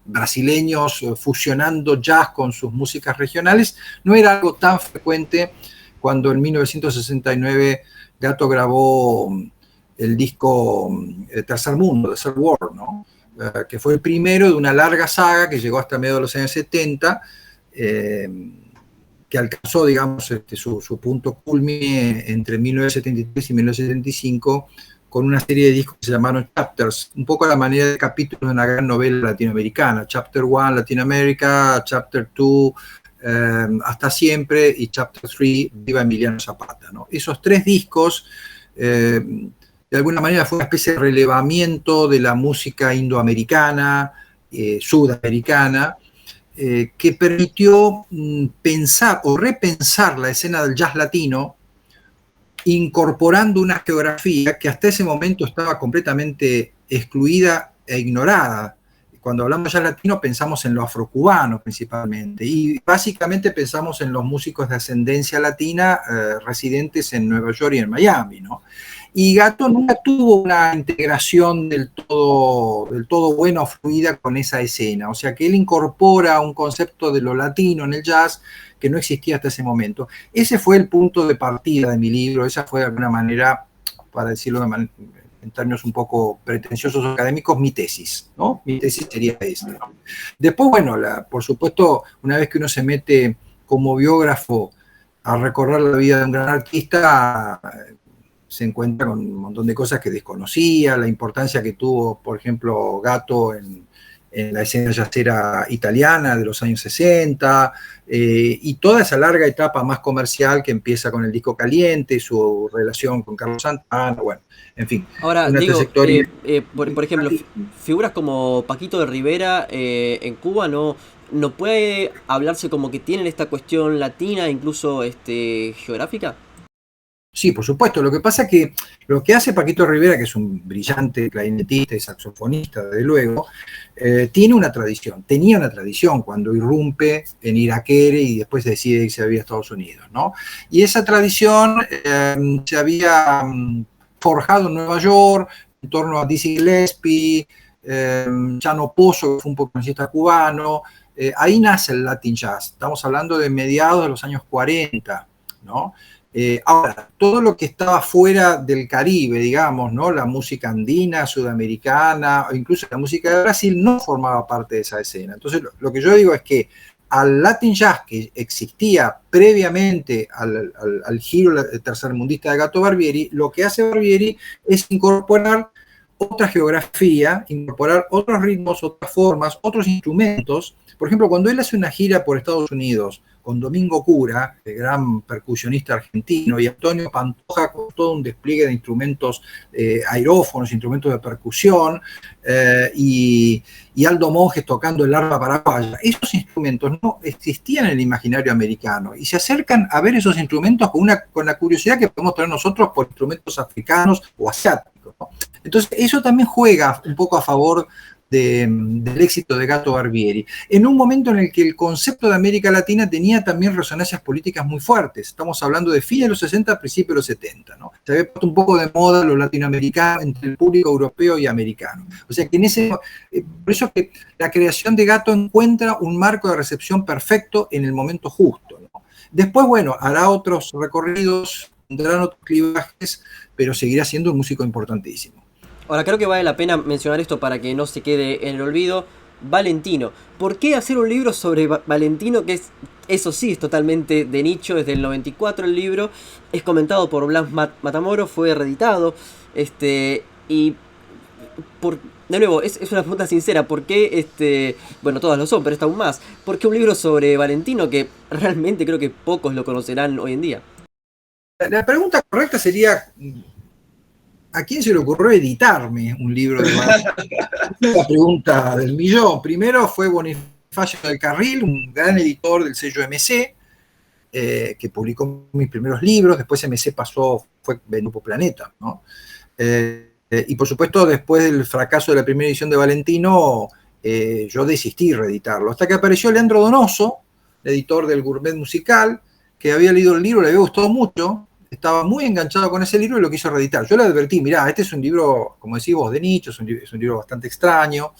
brasileños fusionando jazz con sus músicas regionales, no era algo tan frecuente cuando en 1969 Gatto grabó el disco Tercer Mundo, The Third World, ¿no? Que fue el primero de una larga saga que llegó hasta medio de los años 70, que alcanzó, digamos, su punto culmine entre 1973 y 1975 con una serie de discos que se llamaron Chapters, un poco a la manera de capítulos de una gran novela latinoamericana. Chapter 1, Latinoamérica, Chapter 2, Hasta Siempre, y Chapter 3, Viva Emiliano Zapata, ¿no? Esos tres discos, de alguna manera, fue una especie de relevamiento de la música indoamericana, sudamericana, que permitió pensar o repensar la escena del jazz latino, incorporando una geografía que hasta ese momento estaba completamente excluida e ignorada. Cuando hablamos de jazz latino pensamos en lo afrocubano principalmente, y básicamente pensamos en los músicos de ascendencia latina residentes en Nueva York y en Miami, ¿no? Y Gatto nunca tuvo una integración del todo buena o fluida con esa escena. O sea que él incorpora un concepto de lo latino en el jazz que no existía hasta ese momento. Ese fue el punto de partida de mi libro, esa fue de alguna manera, para decirlo en términos un poco pretenciosos académicos, mi tesis, ¿no? Mi tesis sería esta, ¿no? Después, bueno, por supuesto, una vez que uno se mete como biógrafo a recorrer la vida de un gran artista, se encuentra con un montón de cosas que desconocía, la importancia que tuvo, por ejemplo, Gatto en la escena jazzera italiana de los años 60, y toda esa larga etapa más comercial que empieza con el disco Caliente, su relación con Carlos Santana, bueno, en fin. Ahora, una digo, trayectoria... por ejemplo, figuras como Paquito de Rivera en Cuba no puede hablarse como que tienen esta cuestión latina, incluso geográfica. Sí, por supuesto. Lo que pasa es que lo que hace Paquito Rivera, que es un brillante clarinetista y saxofonista, desde luego, tenía una tradición cuando irrumpe en Iraquere y después decide irse a vivir a Estados Unidos, ¿no? Y esa tradición se había forjado en Nueva York en torno a Dizzy Gillespie, Chano Pozo, que fue un percusionista cubano. Ahí nace el Latin Jazz. Estamos hablando de mediados de los años 40, ¿no? Ahora, todo lo que estaba fuera del Caribe, digamos, ¿no? La música andina, sudamericana, o incluso la música de Brasil, no formaba parte de esa escena. Entonces, lo que yo digo es que al Latin Jazz que existía previamente al giro tercermundista de Gato Barbieri, lo que hace Barbieri es incorporar otra geografía, incorporar otros ritmos, otras formas, otros instrumentos. Por ejemplo, cuando él hace una gira por Estados Unidos con Domingo Cura, el gran percusionista argentino, y Antonio Pantoja con todo un despliegue de instrumentos aerófonos, instrumentos de percusión, y Aldo Monjes tocando el arpa paraguaya. Esos instrumentos no existían en el imaginario americano y se acercan a ver esos instrumentos con la curiosidad que podemos tener nosotros por instrumentos africanos o asiáticos, ¿no? Entonces, eso también juega un poco a favor del éxito de Gato Barbieri, en un momento en el que el concepto de América Latina tenía también resonancias políticas muy fuertes. Estamos hablando de fines de los 60, principios de los 70, ¿no? Se había puesto un poco de moda lo latinoamericano entre el público europeo y americano. O sea que por eso que la creación de Gato encuentra un marco de recepción perfecto en el momento justo, ¿no? Después, bueno, hará otros recorridos, tendrán otros clivajes, pero seguirá siendo un músico importantísimo. Ahora, creo que vale la pena mencionar esto para que no se quede en el olvido. Valentino. ¿Por qué hacer un libro sobre Valentino? Que eso sí, es totalmente de nicho. Desde el 94 el libro. Es comentado por Blas Matamoro. Fue reeditado. Y de nuevo, es una pregunta sincera. ¿Por qué bueno, todas lo son, pero esta aún más? ¿Por qué un libro sobre Valentino que realmente creo que pocos lo conocerán hoy en día? La pregunta correcta sería ¿a quién se le ocurrió editarme un libro de Valentino? La pregunta del millón. Primero fue Bonifacio del Carril, un gran editor del sello MC, que publicó mis primeros libros. Después MC fue Grupo Planeta, ¿no? Y por supuesto, después del fracaso de la primera edición de Valentino, yo desistí de reeditarlo. Hasta que apareció Leandro Donoso, el editor del Gourmet Musical, que había leído el libro, le había gustado mucho, estaba muy enganchado con ese libro y lo quiso reeditar. Yo le advertí, mirá, este es un libro, como decís vos, de nicho, es un libro bastante extraño.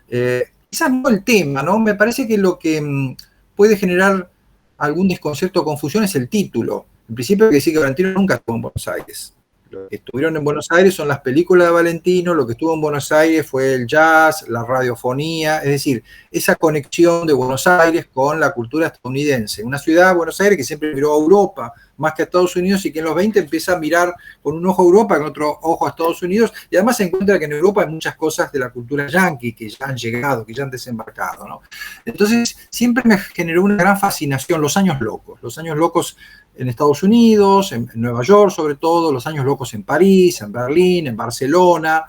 Quizás no el tema, ¿no? Me parece que lo que puede generar algún desconcierto o confusión es el título. En principio hay que decir que Valentino nunca estuvo en Buenos Aires. Lo que estuvieron en Buenos Aires son las películas de Valentino, lo que estuvo en Buenos Aires fue el jazz, la radiofonía, es decir, esa conexión de Buenos Aires con la cultura estadounidense. Una ciudad, Buenos Aires, que siempre miró a Europa más que a Estados Unidos y que en los 20 empieza a mirar con un ojo a Europa, con otro ojo a Estados Unidos, y además se encuentra que en Europa hay muchas cosas de la cultura yanqui que ya han llegado, que ya han desembarcado, ¿no? Entonces, siempre me generó una gran fascinación los años locos en Estados Unidos, en Nueva York sobre todo, los años locos en París, en Berlín, en Barcelona,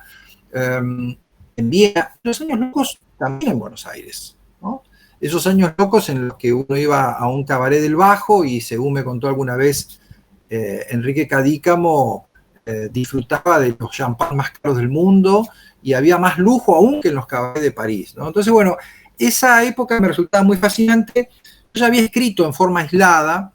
en Viena, los años locos también en Buenos Aires, ¿no? Esos años locos en los que uno iba a un cabaret del Bajo y, según me contó alguna vez Enrique Cadícamo, disfrutaba de los champán más caros del mundo y había más lujo aún que en los cabarets de París, ¿no? Entonces, bueno, esa época me resultaba muy fascinante. Yo ya había escrito en forma aislada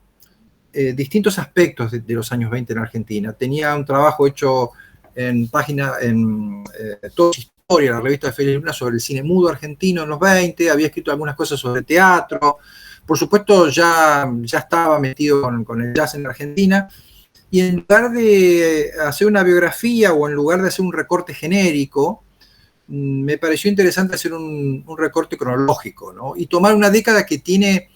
distintos aspectos de los años 20 en Argentina. Tenía un trabajo hecho en Toda Historia, la revista de Félix Luna, sobre el cine mudo argentino en los 20, había escrito algunas cosas sobre teatro, por supuesto ya estaba metido con el jazz en Argentina, y en lugar de hacer una biografía o en lugar de hacer un recorte genérico, me pareció interesante hacer un recorte cronológico, ¿no? Y tomar una década que tiene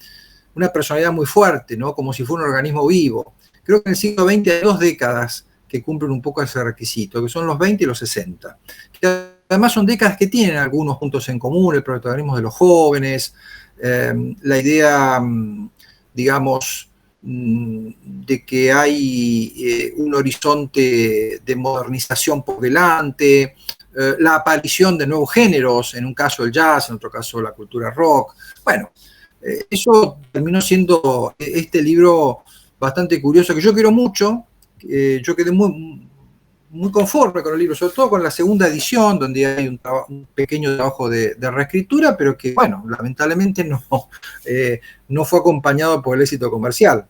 una personalidad muy fuerte, ¿no? Como si fuera un organismo vivo. Creo que en el siglo XX hay dos décadas que cumplen un poco ese requisito, que son los 20 y los 60. Que además son décadas que tienen algunos puntos en común, el protagonismo de los jóvenes, la idea, digamos, de que hay un horizonte de modernización por delante, la aparición de nuevos géneros, en un caso el jazz, en otro caso la cultura rock. Bueno, eso terminó siendo este libro bastante curioso, que yo quiero mucho. Yo quedé muy conforme con el libro, sobre todo con la segunda edición, donde hay un pequeño trabajo de reescritura, pero que, bueno, lamentablemente no fue acompañado por el éxito comercial.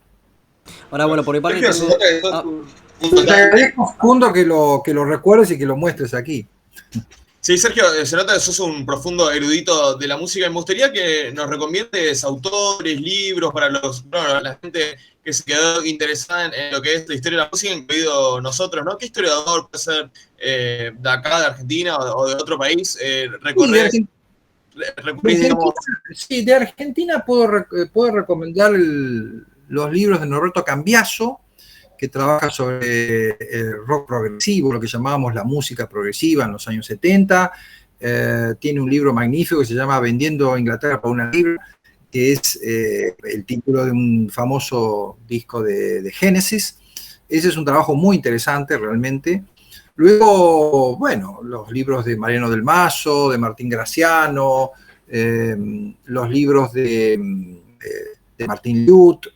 Ahora, bueno, por mi parte... Te agradezco, Facundo, que lo recuerdes y que lo muestres aquí. Sí, Sergio, se nota que sos un profundo erudito de la música y me gustaría que nos recomiendes autores, libros para la gente que se quedó interesada en lo que es la historia de la música, incluido nosotros, ¿no? ¿Qué historiador puede ser de acá, de Argentina o de otro país? De Argentina puedo recomendar los libros de Norberto Cambiaso, que trabaja sobre el rock progresivo, lo que llamábamos la música progresiva en los años 70. Tiene un libro magnífico que se llama Vendiendo Inglaterra por una libra, que es el título de un famoso disco de Genesis. Ese es un trabajo muy interesante realmente. Luego, bueno, los libros de Mariano del Mazo, de Martín Graciano, los libros de Martín Lut,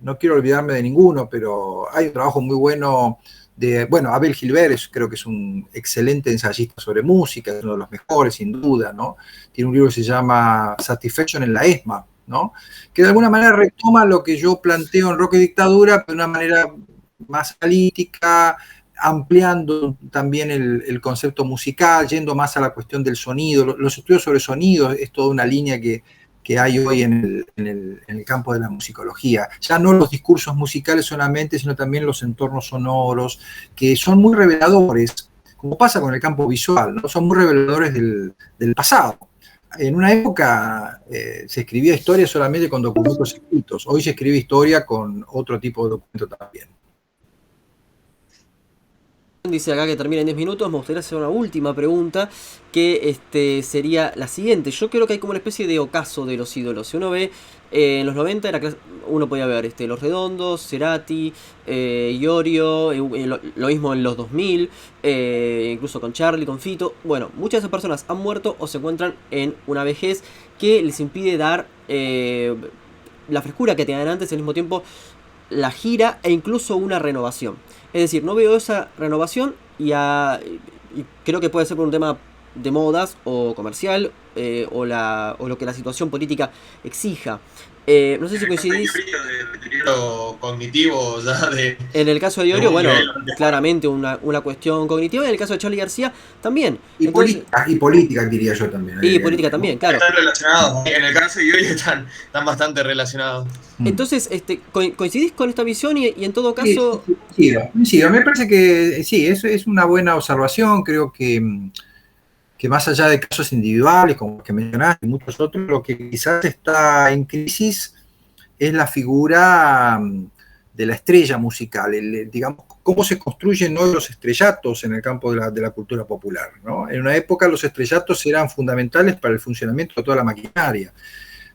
no quiero olvidarme de ninguno, pero hay un trabajo muy bueno de, Abel Gilbert, creo que es un excelente ensayista sobre música, es uno de los mejores, sin duda, ¿no? Tiene un libro que se llama Satisfaction en la ESMA, ¿no? Que de alguna manera retoma lo que yo planteo en Rock y Dictadura, pero de una manera más analítica, ampliando también el concepto musical, yendo más a la cuestión del sonido. Los estudios sobre sonido es toda una línea que hay hoy en el campo de la musicología. Ya no los discursos musicales solamente, sino también los entornos sonoros, que son muy reveladores, como pasa con el campo visual, ¿no? Son muy reveladores del pasado. En una época se escribía historia solamente con documentos escritos, hoy se escribe historia con otro tipo de documento también. Dice acá que termina en 10 minutos. Me gustaría hacer una última pregunta, que sería la siguiente. Yo creo que hay como una especie de ocaso de los ídolos. Si uno ve en los 90 uno podía ver Los Redondos, Cerati, Iorio, lo mismo en los 2000, incluso con Charlie, con Fito. Bueno, muchas de esas personas han muerto o se encuentran en una vejez que les impide dar la frescura que tenían antes, al mismo tiempo la gira e incluso una renovación. Es decir, no veo esa renovación y creo que puede ser por un tema de modas o comercial o lo que la situación política exija. No sé si coincidís. Deterioro cognitivo ya de. En el caso de Iorio, bueno, claramente una cuestión cognitiva. En el caso de Charly García, también. Y, entonces, política, diría yo también. Y política también, claro. Están relacionados. En el caso de Iorio están bastante relacionados. Entonces, ¿coincidís con esta visión y en todo caso? Sí, me parece que sí, eso es una buena observación. Creo que más allá de casos individuales, como los que mencionaste, y muchos otros, lo que quizás está en crisis es la figura de la estrella musical, digamos, cómo se construyen hoy los estrellatos en el campo de la cultura popular, ¿no? En una época los estrellatos eran fundamentales para el funcionamiento de toda la maquinaria.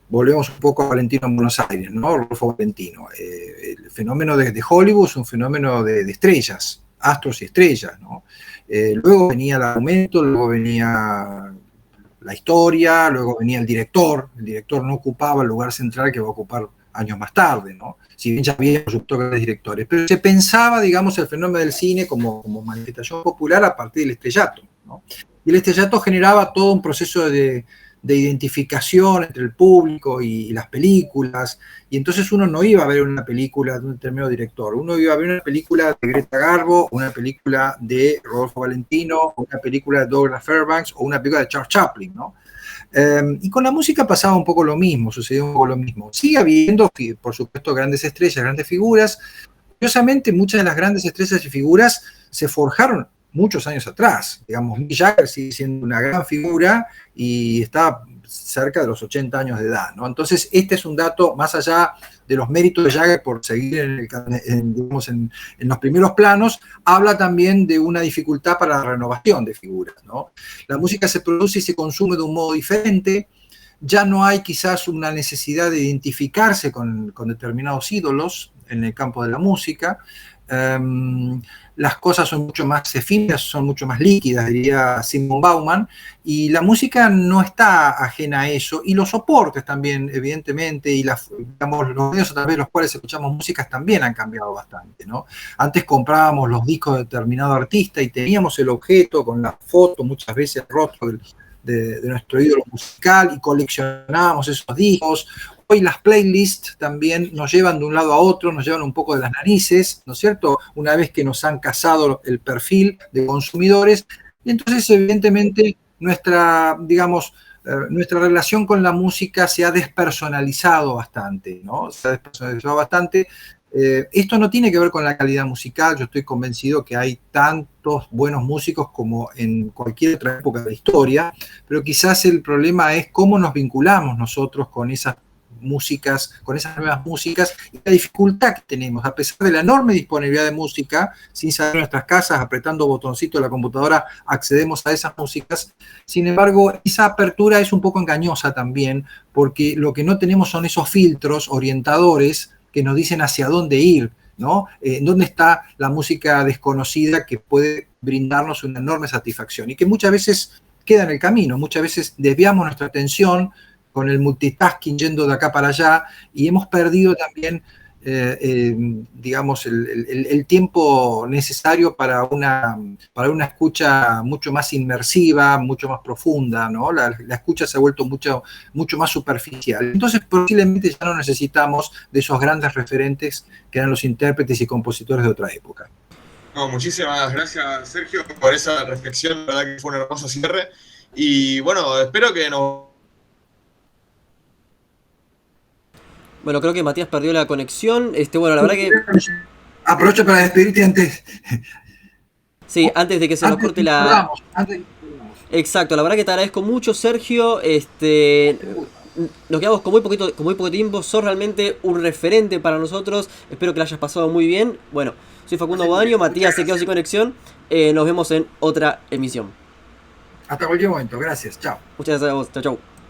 Volvemos un poco a Valentino en Buenos Aires, ¿no? Rodolfo Valentino. El fenómeno de Hollywood es un fenómeno de estrellas, astros y estrellas, ¿no? Luego venía el argumento, luego venía la historia, luego venía el director no ocupaba el lugar central que va a ocupar años más tarde, ¿no? Si bien ya había, por supuesto, grandes directores, pero se pensaba, digamos, el fenómeno del cine como manifestación popular a partir del estrellato, ¿no? Y el estrellato generaba todo un proceso de identificación entre el público y las películas, y entonces uno no iba a ver una película de un determinado director, uno iba a ver una película de Greta Garbo, una película de Rodolfo Valentino, una película de Douglas Fairbanks, o una película de Charles Chaplin, ¿no? Y con la música pasaba un poco lo mismo, sucedió un poco lo mismo. Sigue habiendo, por supuesto, grandes estrellas, grandes figuras. Curiosamente, muchas de las grandes estrellas y figuras se forjaron muchos años atrás. Digamos, Mick Jagger sigue siendo una gran figura y está cerca de los 80 años de edad, ¿no? Entonces, este es un dato, más allá de los méritos de Jagger por seguir digamos, en los primeros planos, habla también de una dificultad para la renovación de figuras, ¿no? La música se produce y se consume de un modo diferente, ya no hay quizás una necesidad de identificarse con determinados ídolos en el campo de la música. Las cosas son mucho más efímeras, son mucho más líquidas, diría Simon Bauman, y la música no está ajena a eso, y los soportes también, evidentemente, y digamos, los medios a través de los cuales escuchamos músicas también han cambiado bastante, ¿no? Antes comprábamos los discos de determinado artista y teníamos el objeto con la foto, muchas veces el rostro de nuestro ídolo musical, y coleccionábamos esos discos. Hoy las playlists también nos llevan de un lado a otro, nos llevan un poco de las narices, ¿no es cierto? Una vez que nos han casado el perfil de consumidores, y entonces evidentemente nuestra relación con la música se ha despersonalizado bastante, ¿no? Se ha despersonalizado bastante. Esto no tiene que ver con la calidad musical, yo estoy convencido que hay tantos buenos músicos como en cualquier otra época de la historia, pero quizás el problema es cómo nos vinculamos nosotros con esas músicas, con esas nuevas músicas, y la dificultad que tenemos, a pesar de la enorme disponibilidad de música, sin salir de nuestras casas, apretando botoncitos de la computadora, accedemos a esas músicas. Sin embargo, esa apertura es un poco engañosa también, porque lo que no tenemos son esos filtros orientadores que nos dicen hacia dónde ir, ¿no? ¿Dónde está la música desconocida que puede brindarnos una enorme satisfacción? Y que muchas veces queda en el camino, muchas veces desviamos nuestra atención con el multitasking yendo de acá para allá, y hemos perdido también, digamos, el tiempo necesario para una escucha mucho más inmersiva, mucho más profunda, ¿no? La escucha se ha vuelto mucho más superficial. Entonces, posiblemente ya no necesitamos de esos grandes referentes que eran los intérpretes y compositores de otra época. No, muchísimas gracias, Sergio, por esa reflexión. La verdad que fue un hermoso cierre. Y bueno, espero que nos... Bueno, creo que Matías perdió la conexión. Bueno, la verdad que... Aprovecho para despedirte antes. Sí, antes de que se nos corte la... Exacto, la verdad que te agradezco mucho, Sergio. nos quedamos con muy poco tiempo. Sos realmente un referente para nosotros. Espero que la hayas pasado muy bien. Bueno, soy Facundo Guadaño, Matías se quedó sin conexión. Nos vemos en otra emisión. Hasta cualquier momento, gracias, chao. Muchas gracias a vos, chau chau.